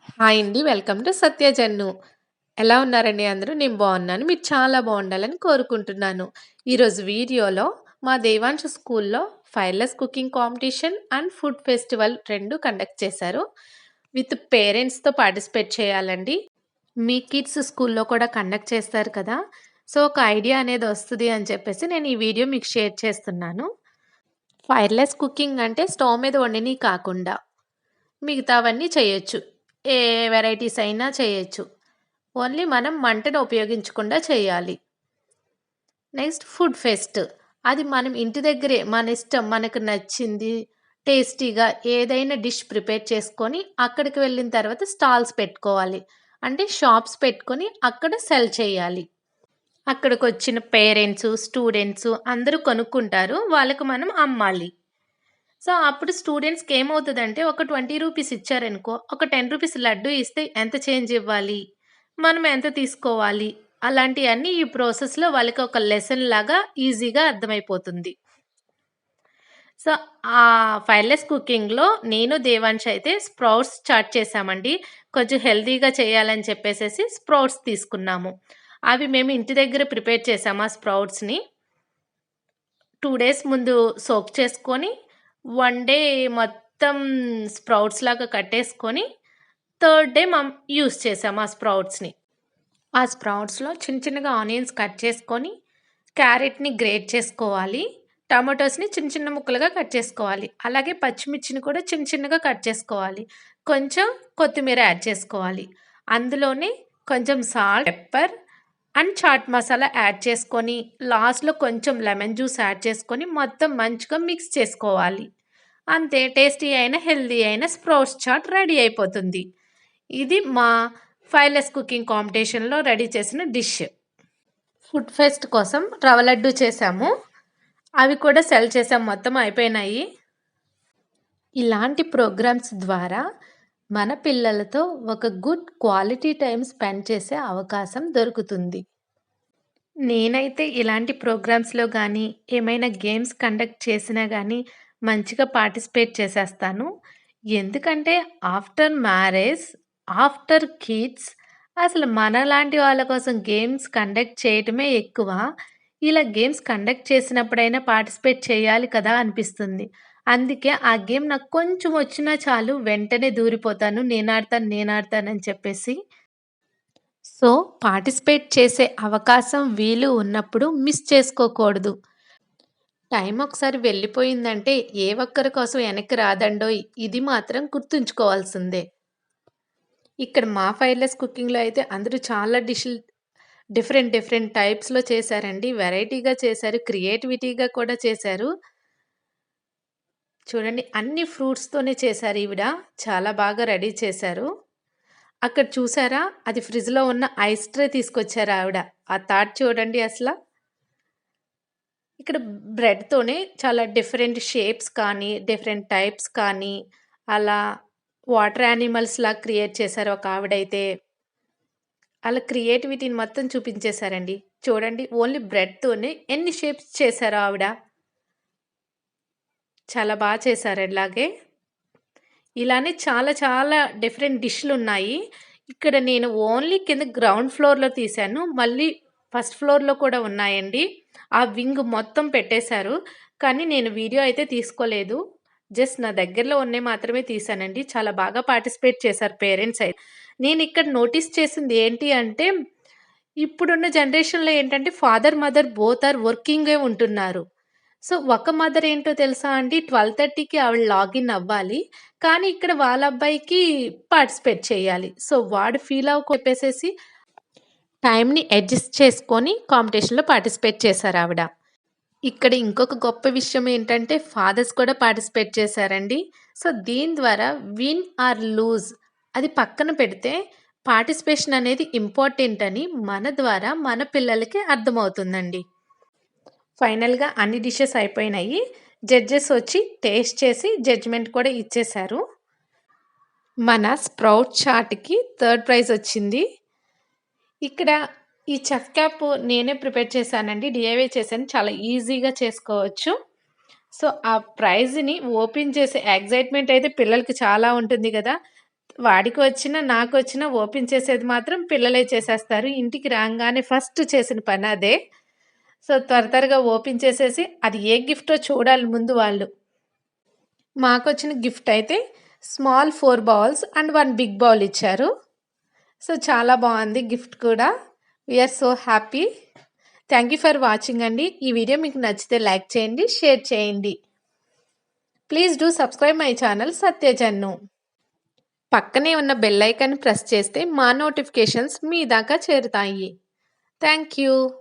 Hi అండి. Welcome to సత్య జన్ను. ఎలా ఉన్నారండి అందరూ? నేను బాగున్నాను. మీరు చాలా బాగుండాలని కోరుకుంటున్నాను. ఈరోజు వీడియోలో మా దేవాంశ స్కూల్‌లో fireless cooking competition and food festival 2 conduct చేశారు. విత్ పేరెంట్స్‌తో పార్టిసిపేట్ చేయాలండి. మీ కిడ్స్ స్కూల్‌లో కూడా కండక్ట్ చేస్తారు కదా! సో, ఒక ఐడియా అనేది వస్తది అని చెప్పేసి నేను ఈ వీడియో మీకు షేర్ చేస్తున్నాను. ఫైర్‌లెస్ కుకింగ్ అంటే స్టవ్ మీద వండినయి కాకుండా మిగతావన్నీ చేయొచ్చు. ఏ వెరైటీస్ అయినా చేయొచ్చు. ఓన్లీ మనం మంటను ఉపయోగించకుండా చేయాలి. Next food fest. అది మనం ఇంటి దగ్గరే మన ఇష్టం మనకు నచ్చింది టేస్టీగా ఏదైనా డిష్ ప్రిపేర్ చేసుకొని అక్కడికి వెళ్ళిన తర్వాత స్టాల్స్ పెట్టుకోవాలి. అంటే షాప్స్ పెట్టుకొని అక్కడ సెల్ చేయాలి. అక్కడికొచ్చిన పేరెంట్సు, స్టూడెంట్సు అందరూ కొనుక్కుంటారు. వాళ్ళకి మనం అమ్మాలి. సో, అప్పుడు స్టూడెంట్స్‌కి ఏమవుతదంటే ఒక రూ. 20 ఇచ్చారనుకో, ఒక రూ. 10 లడ్డూ ఇస్తే ఎంత చేంజ్ ఇవ్వాలి? మనం ఎంత తీసుకోవాలి? అలాంటియన్నీ ఈ ప్రాసెస్‌లో వాళ్ళకి ఒక లెసన్ లాగా ఈజీగా అర్థమైపోతుంది. సో, ఆ ఫైర్‌లెస్ కుకింగ్‌లో నేను, దేవాంష్ అయితే స్ప్రౌట్స్ చాట్ చేశామండి. కొంచెం హెల్తీగా చేయాలని చెప్పేసేసి స్ప్రౌట్స్ తీసుకున్నాము. అవి మేము ఇంటి దగ్గర ప్రిపేర్ చేసాము ఆ స్ప్రౌట్స్‌ని. 2 డేస్ ముందు సోక్ చేసుకొని, 1 డే మొత్తం స్ప్రౌట్స్ లాగా కట్టేసుకొని, థర్డ్ డే యూజ్ చేసాం ఆ స్ప్రౌట్స్‌ని. ఆ స్ప్రౌట్స్‌లో చిన్న చిన్నగా ఆనియన్స్ కట్ చేసుకొని, క్యారెట్‌ని గ్రేట్ చేసుకోవాలి. టమాటోస్‌ని చిన్న చిన్న ముక్కలుగా కట్ చేసుకోవాలి. అలాగే పచ్చిమిర్చిని కూడా చిన్న చిన్నగా కట్ చేసుకోవాలి. కొంచెం కొత్తిమీర యాడ్ చేసుకోవాలి. అందులోనే కొంచెం salt, pepper and chaat masala add చేసుకొని, లాస్ట్‌లో కొంచెం లెమన్ జ్యూస్ యాడ్ చేసుకొని, మొత్తం మంచిగా మిక్స్ చేసుకోవాలి. అంతే టేస్టీ అయిన, హెల్తీ అయిన స్ప్రౌట్స్ చాట్ రెడీ అయిపోతుంది. ఇది మా ఫైర్‌లెస్ కుకింగ్ కాంపిటీషన్‌లో రెడీ చేసిన డిష్. ఫుడ్ ఫెస్ట్ కోసం రవ్వ లడ్డు చేశాము. అవి కూడా సెల్ చేసాం. మొత్తం అయిపోయినాయి. ఇలాంటి ప్రోగ్రామ్స్ ద్వారా మన పిల్లలతో ఒక గుడ్ క్వాలిటీ టైమ్ స్పెండ్ చేసే అవకాశం దొరుకుతుంది. నేనైతే ఇలాంటి ప్రోగ్రామ్స్‌లో గానీ, ఏమైనా గేమ్స్ కండక్ట్ చేసినా గానీ, మంచిగా పార్టిసిపేట్ చేసేస్తాను. ఎందుకంటే, ఆఫ్టర్ మ్యారేజ్, ఆఫ్టర్ కిడ్స్ అసలు మనలాంటి వాళ్ళ కోసం గేమ్స్ కండక్ట్ చేయటమే ఎక్కువ. ఇలా గేమ్స్ కండక్ట్ చేసినప్పుడైనా పార్టిసిపేట్ చేయాలి కదా అనిపిస్తుంది. అందుకే ఆ గేమ్ నాకు కొంచెం వచ్చినా చాలు వెంటనే దూరిపోతాను. నేనాడతానని చెప్పేసి. సో, పార్టిసిపేట్ చేసే అవకాశం, వీలు ఉన్నప్పుడు మిస్ చేసుకోకూడదు. టైం ఒకసారి వెళ్ళిపోయిందంటే ఏ ఒక్కరి కోసం వెనక్కి రాదండోయ్! ఇది మాత్రం గుర్తుంచుకోవాల్సిందే. ఇక్కడ మా ఫైర్‌లెస్ కుకింగ్‌లో అయితే అందరూ చాలా డిష్‌లు డిఫరెంట్ డిఫరెంట్ టైప్స్‌లో చేశారండి. వెరైటీగా చేశారు. క్రియేటివిటీగా కూడా చేశారు. చూడండి అన్ని ఫ్రూట్స్‌తోనే చేశారు ఈవిడ. చాలా బాగా రెడీ చేశారు. అక్కడ చూసారా? అది ఫ్రిడ్జ్‌లో ఉన్న ఐస్ ట్రే తీసుకొచ్చారు ఆవిడ. ఆ థాట్ చూడండి అసల. ఇక్కడ బ్రెడ్‌తోనే చాలా డిఫరెంట్ షేప్స్ కానీ, డిఫరెంట్ టైప్స్ కానీ, అలా వాటర్ యానిమల్స్‌లా క్రియేట్ చేశారు ఒక ఆవిడైతే. అలా క్రియేటివిటీని మొత్తం చూపించేశారండి. చూడండి ఓన్లీ బ్రెడ్‌తోనే ఎన్ని షేప్స్ చేశారో ఆవిడ. చాలా చేశారు ఇలాగే. ఇలానే చాలా చాలా డిఫరెంట్ డిష్‌లున్నాయి. ఇక్కడ నేను ఓన్లీ కింద గ్రౌండ్ ఫ్లోర్‌లో తీశాను. మళ్ళీ ఫస్ట్ ఫ్లోర్‌లో కూడా ఉన్నాయండి. ఆ వింగ్ మొత్తం పెట్టేశారు. కానీ నేను వీడియో అయితే తీసుకోలేదు. జస్ట్ నా దగ్గరలో ఉన్నయి మాత్రమే తీశానండి. చాలా బాగా పార్టిసిపేట్ చేశారు పేరెంట్స్ అయితే. నేనిక్కడ నోటీస్ చేసింది ఏంటి అంటే, ఇప్పుడున్న జనరేషన్‌లో ఏంటంటే ఫాదర్, మదర్ బోత్ ఆర్ వర్కింగే ఉంటున్నారు. సో, ఒక మదర్ ఏంటో తెలుసా అండి 12:30కి ఆవిడ లాగిన్ అవ్వాలి. కానీ ఇక్కడ వాళ్ళ అబ్బాయికి పార్టిసిపేట్ చేయాలి. సో, వాడు ఫీల్ చెప్పేసేసి టైమ్‌ని అడ్జస్ట్ చేసుకొని కాంపిటీషన్‌లో పార్టిసిపేట్ చేశారావిడ. ఇక్కడ ఇంకొక గొప్ప విషయం ఏంటంటే ఫాదర్స్ కూడా పార్టిసిపేట్ చేశారండి. సో, దీని ద్వారా విన్ ఆర్ లూజ్ అది పక్కన పెడితే పార్టిసిపేషన్ అనేది ఇంపార్టెంట్ అని మన ద్వారా మన పిల్లలకి అర్థమవుతుందండి. ఫైనల్‌గా అన్ని డిషెస్ అయిపోయినాయి. జడ్జెస్ వచ్చి టేస్ట్ చేసి జడ్జ్‌మెంట్ కూడా ఇచ్చేశారు. మన స్ప్రౌట్ చాట్‌కి థర్డ్ ప్రైజ్ వచ్చింది. ఇక్కడ ఈ చెఫ్ క్యాప్ నేనే ప్రిపేర్ చేశానండి. డీఐవై చేశాను. చాలా ఈజీగా చేసుకోవచ్చు. సో, ఆ ప్రైజ్‌ని ఓపెన్ చేసే ఎక్సైట్‌మెంట్ అయితే పిల్లలకి చాలా ఉంటుంది గదా! వాడికి వచ్చినా, నాకొచ్చినా ఓపెన్ చేసేది మాత్రం పిల్లలే చేసేస్తారు. ఇంటికి రాంగానే ఫస్ట్ చేసిన పని అదే. సో, త్వరగా ఓపెన్ చేసేసి అది ఏ గిఫ్టో చూడాలి ముందు వాళ్ళు. మాకొచ్చిన గిఫ్ట్ అయితే small 4 bowls and 1 big bowl ఇచ్చారు. సో, చాలా బావుంది గిఫ్ట్ కూడా. We are so happy. Thank you for watching అండి. ఈ వీడియో మీకు నచ్చితే లైక్ చేయండి, షేర్ చేయండి. Please do subscribe my channel సత్యజన్ను. పక్కనే ఉన్న బెల్ ఐకాన్ ప్రెస్ చేస్తే మా నోటిఫికేషన్స్ మీ దాకా చేరుతాయి. Thank you.